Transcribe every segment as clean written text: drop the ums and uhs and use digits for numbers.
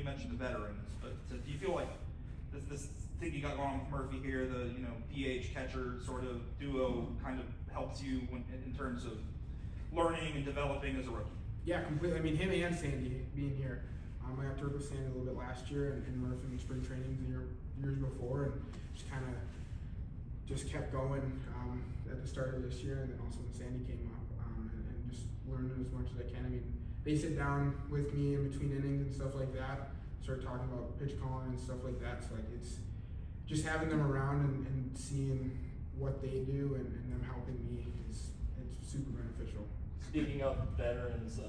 mentioned the veterans, but do you feel like this thing you got going on with Murphy here, the DH catcher sort of duo, kind of helps you in terms of learning and developing as a rookie? Yeah, completely. I mean, him and Sandy being here. I got to work with Sandy a little bit last year, and Murphy in spring training years before, and just kind of just kept going at the start of this year, and then also when Sandy came up, and just learning as much as I can. I mean, they sit down with me in between innings and stuff like that, start talking about pitch calling and stuff like that. So like it's just having them around and seeing what they do and them helping me it's super beneficial. Speaking of veterans,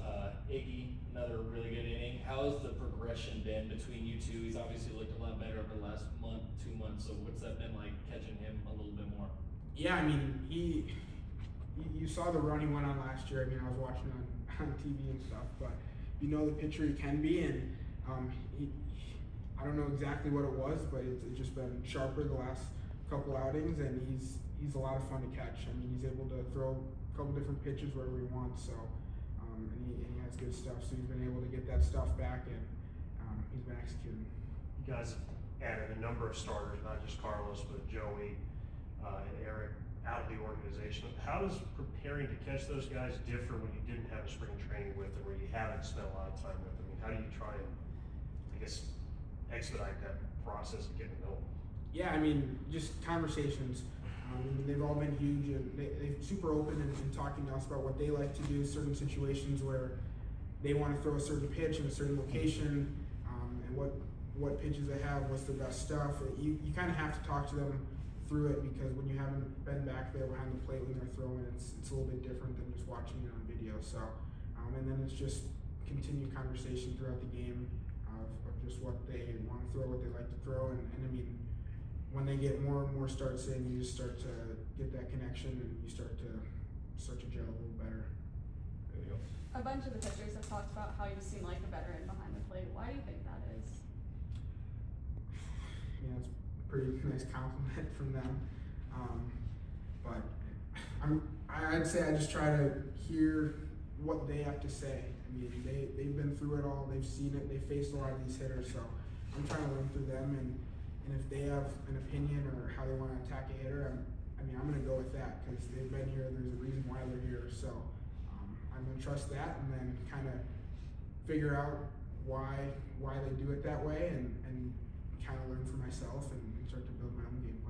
Iggy, another really good inning. How has the progression been between you two? He's obviously looked a lot better over the last month, 2 months. So what's that been like, catching him a little bit more? Yeah, I mean, you saw the run he went on last year. I mean, I was watching on TV and stuff, but you know the pitcher he can be, and I don't know exactly what it was, but it's just been sharper the last couple outings, and he's a lot of fun to catch. I mean, he's able to throw a couple different pitches wherever he wants, so and he has good stuff. So he's been able to get that stuff back, and he's been executing. You guys have added a number of starters, not just Carlos, but Joey and Eric out of the organization. How does preparing to catch those guys differ when you didn't have a spring training with them, or you haven't spent a lot of time with them? I mean, how do you try and, I guess, expedite that process of getting to know them? Yeah, I mean, just conversations. They've all been huge, and they're super open and talking to us about what they like to do, certain situations where they want to throw a certain pitch in a certain location, and what pitches they have, what's the best stuff. You kind of have to talk to them through it, because when you haven't been back there behind the plate when they're throwing, it's a little bit different than just watching it on video. So, and then it's just continued conversation throughout the game of just what they want to throw, what they like to throw, and I mean, when they get more and more starts in, you just start to get that connection, and you start to gel a little better. There you go. A bunch of the pitchers have talked about how you seem like a veteran behind the plate. Why do you think that is? Yeah, it's a pretty nice compliment from them. But I'd say I just try to hear what they have to say. I mean, they've been through it all. They've seen it. They faced a lot of these hitters. So I'm trying to learn through them, and if they have an opinion or how they want to attack a hitter, I'm going to go with that, because they've been here. There's a reason why they're here. So I'm going to trust that, and then kind of figure out why they do it that way, and kind of learn for myself and start to build my own game.